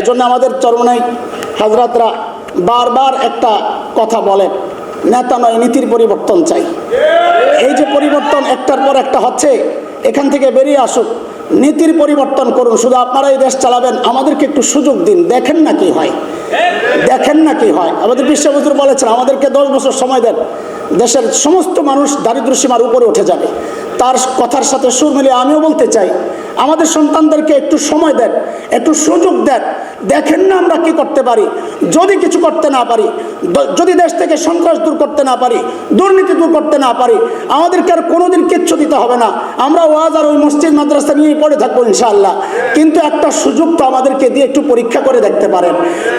এজন্য আমাদের চরমনাই হযরতরা বারবার একটা কথা বলেন, নেতা নয় নীতির পরিবর্তন চাই। এই যে পরিবর্তন একটার পর একটা হচ্ছে, এখান থেকে বেরিয়ে আসুক, নীতির পরিবর্তন করুন। শুধু আপনারাই দেশ চালাবেন, আমাদেরকে একটু সুযোগ দিন, দেখেন না কি হয়, দেখেন না কি হয়। আমাদের বিশ্ব হুজুর বলেছেন আমাদেরকে 10 বছর সময় দেন, দেশের সমস্ত মানুষ দারিদ্র্য সীমার উপরে উঠে যাবে। তার কথার সাথে সুর মিলিয়ে আমিও বলতে চাই, আমাদের সন্তানদেরকে একটু সময় দেন, একটু সুযোগ দেন, দেখেন না আমরা কি করতে পারি। যদি কিছু করতে না পারি, যদি দেশ থেকে সন্ত্রাস দূর করতে না পারি, দুর্নীতি দূর করতে না পারি, আমাদেরকে আর কোনোদিন কিচ্ছু দিতে হবে না। আমরা ওয়াজ আর ওই মসজিদ মাদ্রাসা নিয়েই পড়ে থাকবো ইনশাআল্লাহ। কিন্তু একটা সুযোগ তো আমাদেরকে দিয়ে একটু পরীক্ষা করে দেখতে পারেন।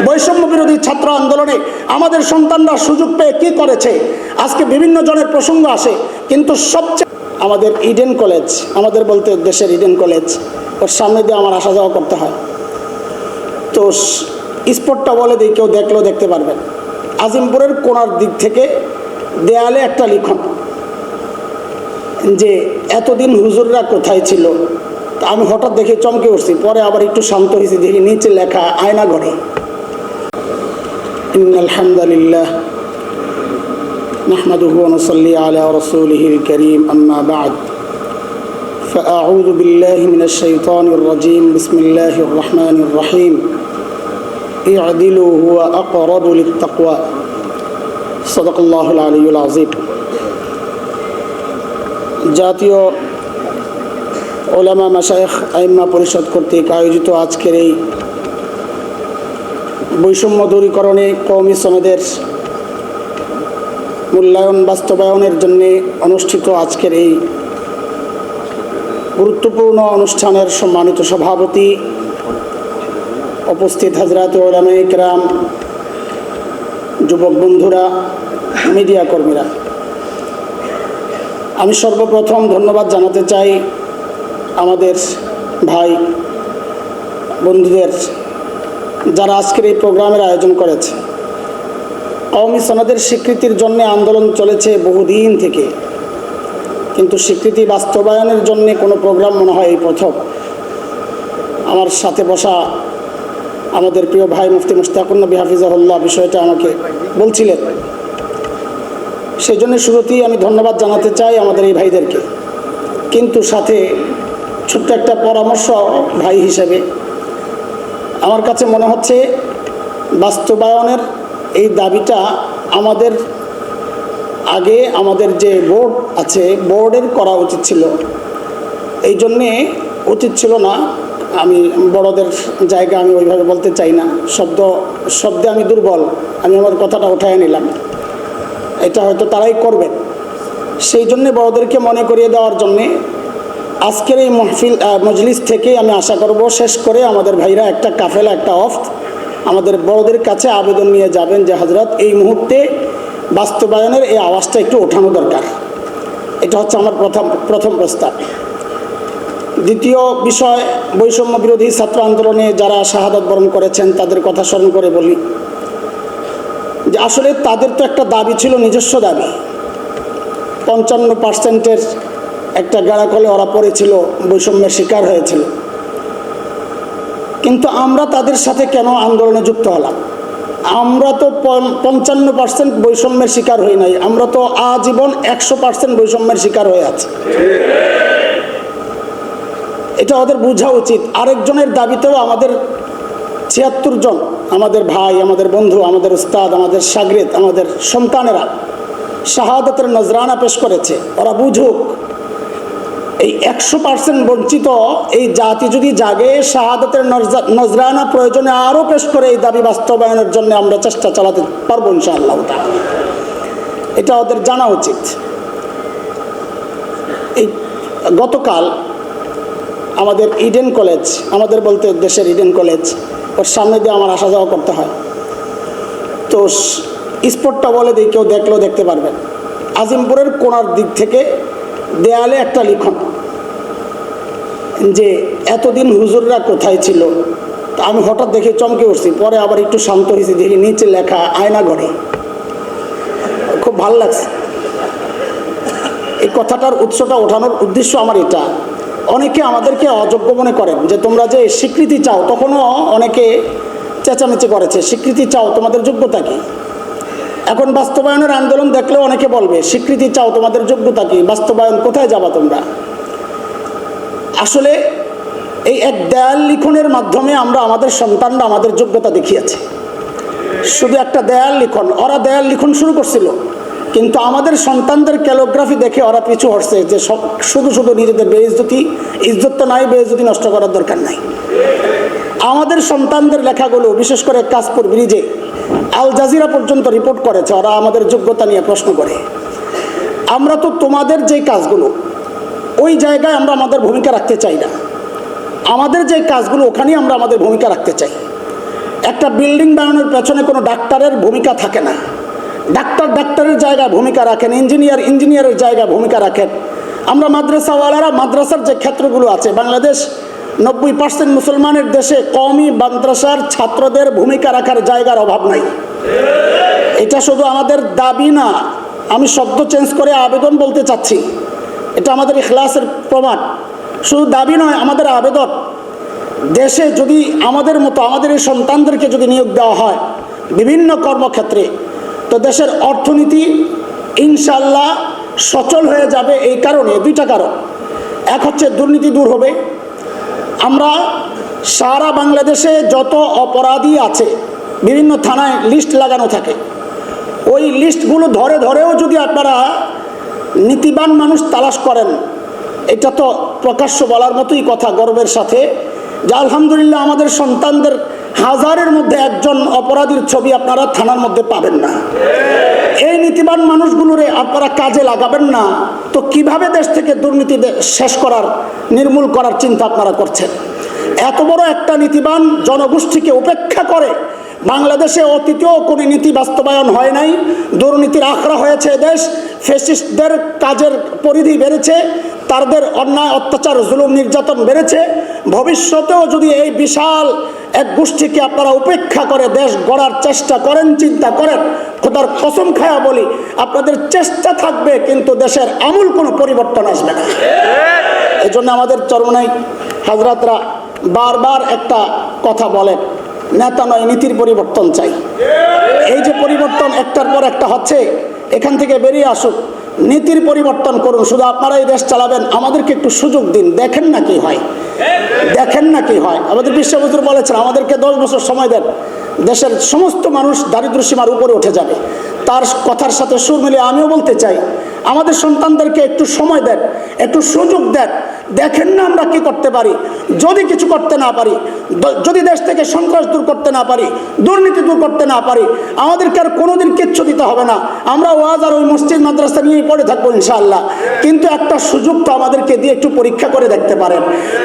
বৈষম্য বিরোধী ছাত্র আন্দোলনে আমাদের সন্তানরা সুযোগ পেয়ে কি করেছে, আজকে বিভিন্ন জনের প্রসঙ্গ আসে, কিন্তু সবচেয়ে আমাদের ইডেন কলেজ, আমাদের বলতে দেশের ইডেন কলেজ, ওর সামনে দিয়ে আমার আসা যাওয়া করতে হয়। তো স্পটটা বলে দিই, কেউ দেখলেও দেখতে পারবেন। আজিমপুরের কোণার দিক থেকে দেয়ালে একটা লিখন যে এতদিন হুজুররা কোথায় ছিল। তা আমি হঠাৎ দেখে চমকে উঠছি, পরে আবার একটু শান্ত হয়েছি, দেখি নিচে লেখা আয়না ঘরে। ইন্নাল হামদুলিল্লাহ نحمده ونصلي على رسوله الكريم أما بعد فأعوذ بالله من الشيطان الرجيم بسم الله الرحمن الرحيم اعدلوا هو أقرب للتقوى صدق الله العلي العظيم। জাতীয় উলামা মাশায়েখ আইম্মা পরিষদ কর্তৃক আয়োজিত আজকের এই বৈষম্য দূরীকরণে কওমি সনদের মূল্যায়ন বাস্তবায়নের জন্য অনুষ্ঠিত আজকের এই গুরুত্বপূর্ণ অনুষ্ঠানের সম্মানিত সভাপতি, উপস্থিত হযরত উলামায়ে কেরাম, যুবক বন্ধুরা, মিডিয়া কর্মীরা, আমি সর্বপ্রথম ধন্যবাদ জানাতে চাই আমাদের ভাই বন্ধুদের যারা আজকের এই প্রোগ্রামের আয়োজন করেছে। কওমি সনদের স্বীকৃতির জন্য আন্দোলন চলেছে বহুদিন থেকে, কিন্তু স্বীকৃতি বাস্তবায়নের জন্য কোনো প্রোগ্রাম মনে হয় এই প্রথম। আমার সাথে বসা আমাদের প্রিয় ভাই মুফতি মুশতাকুর নবী হাফিজাহুল্লাহ বিষয়টা আমাকে বলছিলেন, সেই জন্য শুরুতেই আমি ধন্যবাদ জানাতে চাই আমাদের এই ভাইদেরকে। কিন্তু সাথে ছোট্ট একটা পরামর্শ ভাই হিসেবে আমার কাছে মনে হচ্ছে বাস্তবায়নের এই দাবিটা আমাদের আগে আমাদের যে বোর্ড আছে, বোর্ডের করা উচিত ছিল। এই জন্যে উচিত ছিল না, আমি বড়দের জায়গা আমি ওইভাবে বলতে চাই না, শব্দে আমি দুর্বল, আমি আমার কথাটা উঠায় নিলাম, এটা হয়তো তারাই করবেন। সেই জন্যে বড়দেরকে মনে করিয়ে দেওয়ার জন্যে আজকের এই মজলিস থেকে আমি আশা করব শেষ করে আমাদের ভাইরা একটা কাফেলা, একটা অফত আমাদের বড়দের কাছে আবেদন নিয়ে যাবেন যে হযরত এই মুহূর্তে বাস্তবায়নের এই আওয়াজটা একটু ওঠানো দরকার। এটা হচ্ছে আমার প্রথম প্রস্তাব। দ্বিতীয় বিষয়, বৈষম্য বিরোধী ছাত্র আন্দোলনে যারা শাহাদাত বরণ করেছেন তাদের কথা স্মরণ করে বলি যে আসলে তাদের তো একটা দাবি ছিল, নিজস্ব দাবি। 55%-এর একটা গাড়াকলে ওরা পড়েছিল, বৈষম্যের শিকার হয়েছিল। কিন্তু আমরা তাদের সাথে কেন আন্দোলনে যুক্ত হলাম? আমরা তো 55% বৈষম্যের শিকার হই নাই, আমরা তো আজীবন 100% বৈষম্যের শিকার হয়ে আছি। এটা ওদের বোঝা উচিত। আরেকজনের দাবিতেও আমাদের 76 জন আমাদের ভাই, আমাদের বন্ধু, আমাদের উস্তাদ, আমাদের শাগরিদ, আমাদের সন্তানেরা শাহাদাতের নজরানা পেশ করেছে। ওরা বুঝুক এই 100% বঞ্চিত এই জাতি যদি জাগে, শাহাদাতের নজরানা প্রয়োজনে আরও পেশ করে এই দাবি বাস্তবায়নের জন্য আমরা চেষ্টা চালাতে পারবো ইনশাআল্লাহ। এটা ওদের জানা উচিত। এই গতকাল আমাদের ইডেন কলেজ, আমাদের বলতে দেশের ইডেন কলেজ, ওর সামনে দিয়ে আমার আসা যাওয়া করতে হয়। তো স্পটটা বলে দিই, কেউ দেখলেও দেখতে পারবেন। আজিমপুরের কোণার দিক থেকে দেয়ালে একটা লিখন যে এতদিন হুজুররা কোথায় ছিল। তা আমি হঠাৎ দেখে চমকে উঠছি, পরে আবার একটু শান্ত হয়েছি, দেখি নিচে লেখা আয়না ঘরে। খুব ভালো লাগছে। এই কথাটার উৎসটা ওঠানোর উদ্দেশ্য আমার এটা অনেকে আমাদেরকে অযোগ্য মনে করেন যে তোমরা যে স্বীকৃতি চাও, তখনও অনেকে চেঁচামেচি করেছে, স্বীকৃতি চাও, তোমাদের যোগ্যতা কী? এখন বাস্তবায়নের আন্দোলন দেখলেও অনেকে বলবে স্বীকৃতি চাও, তোমাদের যোগ্যতা কী? বাস্তবায়ন কোথায় যাবা তোমরা? আসলে এই এক দেয়াল লিখনের মাধ্যমে আমরা আমাদের সন্তানরা আমাদের যোগ্যতা দেখিয়েছে। শুধু একটা দেয়াল লিখন, ওরা দেয়াল লিখন শুরু করছিল, কিন্তু আমাদের সন্তানদের ক্যালিগ্রাফি দেখে ওরা পিছু হটছে যে শুধু শুধু নিজেদের বেইজ্জতি, ইজ্জত তো নাই, বেইজ্জতি নষ্ট করার দরকার নাই। আমাদের সন্তানদের লেখাগুলো বিশেষ করে কাশপুর ব্রিজে আল জাজিরা পর্যন্ত রিপোর্ট করেছে, ওরা আমাদের যোগ্যতা নিয়ে প্রশ্ন করে। আমরা তো তোমাদের যে কাজগুলো ওই জায়গায় আমরা আমাদের ভূমিকা রাখতে চাই না, আমাদের যে কাজগুলো ওখানেই আমরা আমাদের ভূমিকা রাখতে চাই। একটা বিল্ডিং বানানোর পেছনে কোনো ডাক্তারের ভূমিকা থাকে না, ডাক্তারের জায়গায় ভূমিকা রাখেন, ইঞ্জিনিয়ারের জায়গায় ভূমিকা রাখেন। আমরা মাদ্রাসাওয়ালারা মাদ্রাসার যে ক্ষেত্রগুলো আছে, বাংলাদেশ 90% মুসলমানের দেশে কওমি মাদ্রাসার ছাত্রদের ভূমিকা রাখার জায়গার অভাব নাই। এটা শুধু আমাদের দাবি না, আমি শব্দ চেঞ্জ করে আবেদন বলতে চাচ্ছি, এটা আমাদের ইখলাসের প্রমাণ। শুধু দাবি নয়, আমাদের আবেদন। দেশে যদি আমাদের মতো আমাদের এই সন্তানদেরকে যদি নিয়োগ দেওয়া হয় বিভিন্ন কর্মক্ষেত্রে, তো দেশের অর্থনীতি ইনশাল্লাহ সচল হয়ে যাবে। এই কারণে দুইটা কারণ। এক হচ্ছে দুর্নীতি দূর হবে। আমরা সারা বাংলাদেশে যত অপরাধী আছে বিভিন্ন থানায় লিস্ট লাগানো থাকে, ওই লিস্টগুলো ধরেও যদি আপনারা নীতিবান মানুষ তালাশ করেন, এটা তো প্রকাশ্য বলার মতোই কথা গর্বের সাথে যে আলহামদুলিল্লাহ আমাদের সন্তানদের হাজারের মধ্যে একজন অপরাধীর ছবি আপনারা থানার মধ্যে পাবেন না। এই নীতিবান মানুষগুলোরে আপনারা কাজে লাগাবেন না, তো কিভাবে দেশ থেকে দুর্নীতি শেষ করার, নির্মূল করার চিন্তা আপনারা করছেন? এত বড় একটা নীতিবান জনগোষ্ঠীকে উপেক্ষা করে বাংলাদেশে অতীতেও কোনো নীতি বাস্তবায়ন হয় নাই। দুর্নীতির আখড়া হয়েছে দেশ, ফ্যাসিস্টদের কাজের পরিধি বেড়েছে, তাদের অন্যায় অত্যাচার জুলুম নির্যাতন বেড়েছে। ভবিষ্যতেও যদি এই বিশাল এক গোষ্ঠীকে আপনারা উপেক্ষা করে দেশ গড়ার চেষ্টা করেন, চিন্তা করেন, খোদার কসম খায়া বলি আপনাদের চেষ্টা থাকবে, কিন্তু দেশের আমূল কোনো পরিবর্তন আসবে না। এই জন্য আমাদের চরমনাই হাজরাতরা বারবার একটা কথা বলেন, নেতা নয় নীতির পরিবর্তন চাই। এই যে পরিবর্তন একটার পর একটা হচ্ছে, এখান থেকে বেরিয়ে আসুক, নীতির পরিবর্তন করুন। শুধু আপনারাই দেশ চালাবেন, আমাদেরকে একটু সুযোগ দিন, দেখেন না কি হয়, দেখেন না কি হয়। আমাদের বিশ্ব হুজুর বলেছেন আমাদেরকে 10 বছর সময় দেন, দেশের সমস্ত মানুষ দারিদ্র্য সীমার উপরে উঠে যাবে। তার কথার সাথে সুর মিলিয়ে আমিও বলতে চাই, আমাদের সন্তানদেরকে একটু সময় দেন, একটু সুযোগ দেন, দেখেন না আমরা কি করতে পারি। যদি কিছু করতে না পারি, যদি দেশ থেকে সন্ত্রাস দূর করতে না পারি, দুর্নীতি দূর করতে না পারি, আমাদেরকে আর কোনোদিন কিচ্ছু দিতে হবে না। আমরা ওয়াজ আর ওই মসজিদ মাদ্রাসা নিয়েই পড়ে থাকবো ইনশাআল্লাহ। কিন্তু একটা সুযোগ তো আমাদেরকে দিয়ে একটু পরীক্ষা করে দেখতে পারেন।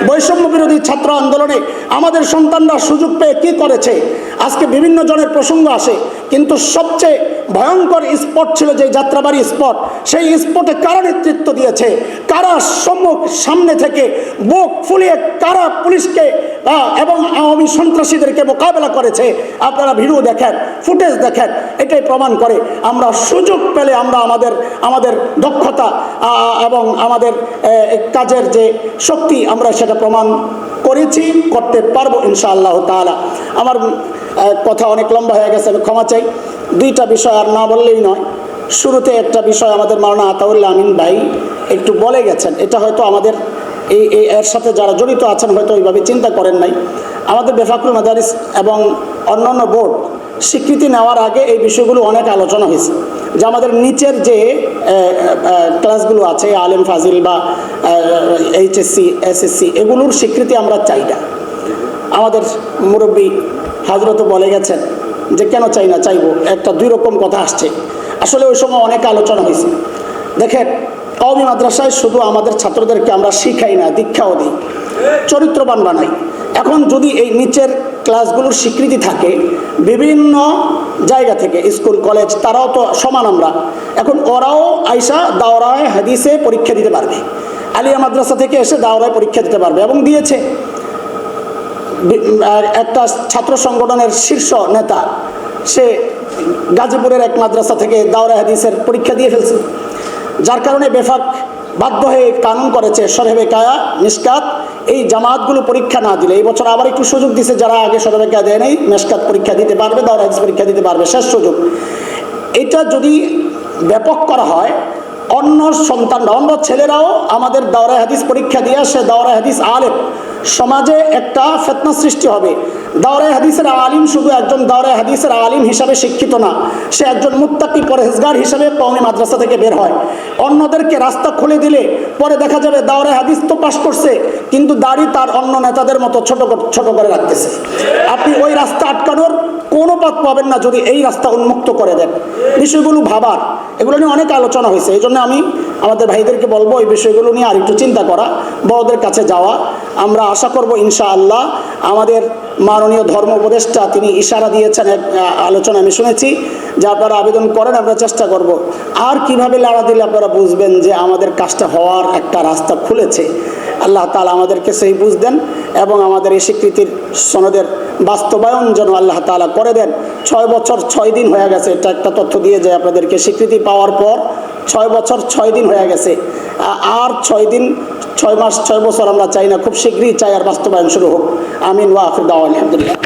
বৈষম্য বিরোধী ছাত্র আন্দোলনে আমাদের সন্তানরা সুযোগ পেয়ে কি করেছে, আজকে বিভিন্ন জনের প্রসঙ্গ আসে, কিন্তু সবচেয়ে ভয়ঙ্কর স্পট ছিল যে যাত্রাবাড়ি স্পট। সেই স্পটে কারা নেতৃত্ব দিয়েছে, কারা সামনে থেকে বুক ফুলিয়ে কারা পুলিশকে এবং আওয়ামী সন্ত্রাসীদেরকে মোকাবেলা করেছে, আপনারা ভিডিও দেখেন, ফুটেজ দেখেন, এটাই প্রমাণ করে। আমরা সুযোগ পেলে আমরা আমাদের দক্ষতা এবং আমাদের কাজের যে শক্তি আমরা সেটা প্রমাণ করেছি, করতে পারবো ইনশাআল্লাহ তাআলা। আমার কথা অনেক লম্বা হয়ে গেছে, আমি ক্ষমা চাই। দুইটা বিষয় আর না বললেই নয়। শুরুতে একটা বিষয় আমাদের মাওলানা আতাউল্লাহ আমিন ভাই একটু বলে গেছেন, এটা হয়তো আমাদের এর সাথে যারা জড়িত আছেন হয়তো ওইভাবে চিন্তা করেন নাই। আমাদের বেফাকুল মাদারিস এবং অন্যান্য বোর্ড স্বীকৃতি নেওয়ার আগে এই বিষয়গুলো অনেক আলোচনা হয়েছে, যে আমাদের নিচের যে ক্লাসগুলো আছে আলেম ফাজিল বা এইচএসসি এসএসসি, এগুলোর স্বীকৃতি আমরা চাই না। আমাদের মুরব্বী হাজরত বলে গেছেন যে কেন চাই না, চাইবো। একটা দুই রকম কথা আসছে। আসলে ওই সময় অনেক আলোচনা হয়েছে। দেখেন, কওমি মাদ্রাসায় শুধু আমাদের ছাত্রদেরকে আমরা শিখাই না, দীক্ষাও দিই, চরিত্রবান বানাই। এখন যদি এই নিচের ক্লাসগুলোর স্বীকৃতি থাকে বিভিন্ন জায়গা থেকে, স্কুল কলেজ, তারাও তো সমান আমরা, এখন ওরাও আইসা দাওরায়ে হাদিসে পরীক্ষা দিতে পারবে, আলিয়া মাদ্রাসা থেকে এসে দাওরায়ে পরীক্ষা দিতে পারবে, এবং দিয়েছে। একটা ছাত্র সংগঠনের শীর্ষ নেতা সে গাজীপুরের এক মাদ্রাসা থেকে দাওরায়ে হাদিসের পরীক্ষা দিয়ে ফেলছে, যার কারণে বেফাক বাধ্য হয়ে কানুন করেছে শরহে কায়া মিশকাত এই জামাতগুলো পরীক্ষা না দিলে, এই বছর আবার একটু সুযোগ দিছে, যারা আগে শরহে কায়া দেয় নাই মিশকাত পরীক্ষা দিতে পারবে, দাওরা হাদিস পরীক্ষা দিতে পারবে, শেষ সুযোগ। এটা যদি ব্যাপক করা হয়, অন্য সন্তানরা, অন্য ছেলেরাও আমাদের দাওরা হাদিস পরীক্ষা দিয়ে সে দাওরা হাদিস আলেম, সমাজে একটা ফিতনা সৃষ্টি হবে। দাওরা হাদিসের আলিম শুধু একজন দাওরা হাদিসের আলিম হিসাবে শিক্ষিত না, সে একজন মুত্তাকি পরহেজগার হিসাবে কওমি মাদ্রাসা থেকে বের হয়। অন্যদেরকে রাস্তা খুলে দিলে পরে দেখা যাবে দাওরা হাদিস তো পাশ করছে, কিন্তু দাড়ি তার অন্য নেতাদের মতো ছোট করে রাখতেছে। আপনি ওই রাস্তা আটকানোর কোনো পথ পাবেন না যদি এই রাস্তা উন্মুক্ত করে দেন। বিষয়গুলো ভাবার, এগুলো নিয়ে অনেক আলোচনা হয়েছে। এই জন্য আমি আমাদের ভাইদেরকে বলবো এই বিষয়গুলো নিয়ে আর একটু চিন্তা করা, বড়দের কাছে যাওয়া। আমরা আশা করব ইনশাআল্লাহ আমাদের মাননীয় ধর্ম উপদেষ্টা তিনি ইশারা দিয়েছেন, এক আলোচনা আমি শুনেছি যে আপনারা আবেদন করেন, আমরা চেষ্টা করব। আর কিভাবে লড়া দিলে আপনারা বুঝবেন যে আমাদের কাজটা হওয়ার একটা রাস্তা খুলেছে। আল্লাহ তাআলা আমাদেরকে সেই বুঝ দেন এবং আমাদের এই স্বীকৃতির সনদের বাস্তবায়ন যেন আল্লাহ তাআলা করে দেন। 6 বছর 6 দিন হয়ে গেছে, এটা একটা তথ্য দিয়ে যায় আপনাদেরকে। স্বীকৃতি পাওয়ার পর 6 বছর 6 দিন হয়ে গেছে। আর 6 দিন 6 মাস 6 বছর আমরা চাই না, খুব শীঘ্রই চাই আর বাস্তবায়ন শুরু হোক। আমিন ওয়া আখির দাওয়ানা আলহামদুলিল্লাহ।